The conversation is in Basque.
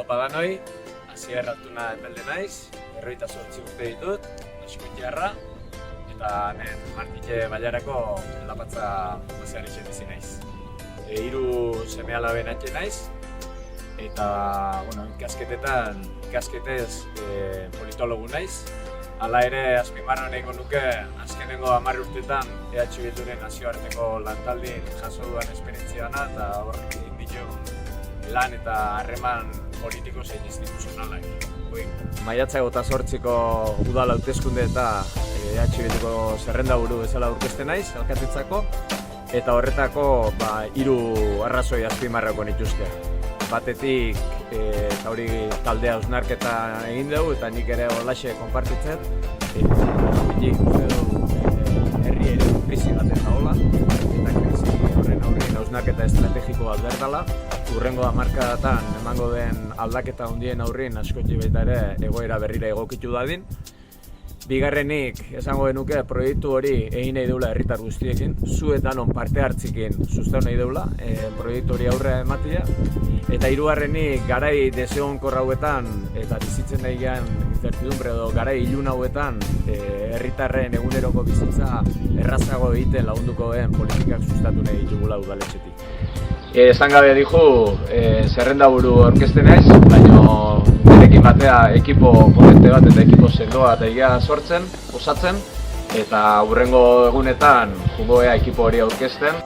Aupadanoi, Asier Altuna epelde naiz, 28 urte ditut, Eskuitiarra, eta Martite Bailarako lapatza baseari txetizi naiz. Hiru seme-alaben atxe naiz, eta ikasketez politologu naiz. Hala ere, azpimarra nahiko nuke, azkenengo 10 urteetan EH Bilduren nazioarteko lantaldin jaso duan esperientzia dana, eta horrek egin ditu lan eta harreman politiko zein instituzionalak. Maiatzak 28ko udal hauteskunde eta EH Bilduko zerrendaburu bezala aurkezten naiz, alkatetzako, eta horretako 3 arrazoi azpimarrako nituzke. Batetik, hori taldea hausnarketa egin dugu eta nik ere holaxe konpartitzen. Bitik uste dugu herri ere krisi baten dagoela, eta krisi horren aurrean hausnarketa estrategiko bat berdala. Hurrengo hamarkadatan emango den aldaketa handien aurrean askoti baita ere egoera berrira egokitu dadin. Bigarrenik, esango genuke, proiektu hori egin nahi deula herritar guztiekin, zu eta non parte hartzikin sustatu nahi deula, proiektu hori aurrera ematia. Eta hirugarrenik, garai desegonkor hauetan eta bizitzen nahi gean incertidumbre edo garai ilun hauetan herritarren eguneroko bizitza errazago egiten lagunduko den politikak sustatu nahi ditugula udaletxetik. Esan gabe dihu, zerrendaburu aurkezten naiz, baina nirekin batea ekipo potente bat eta ekipo sendoa eta egia sortzen, osatzen, eta hurrengo egunetan jungo ea ekipo hori aurkezten.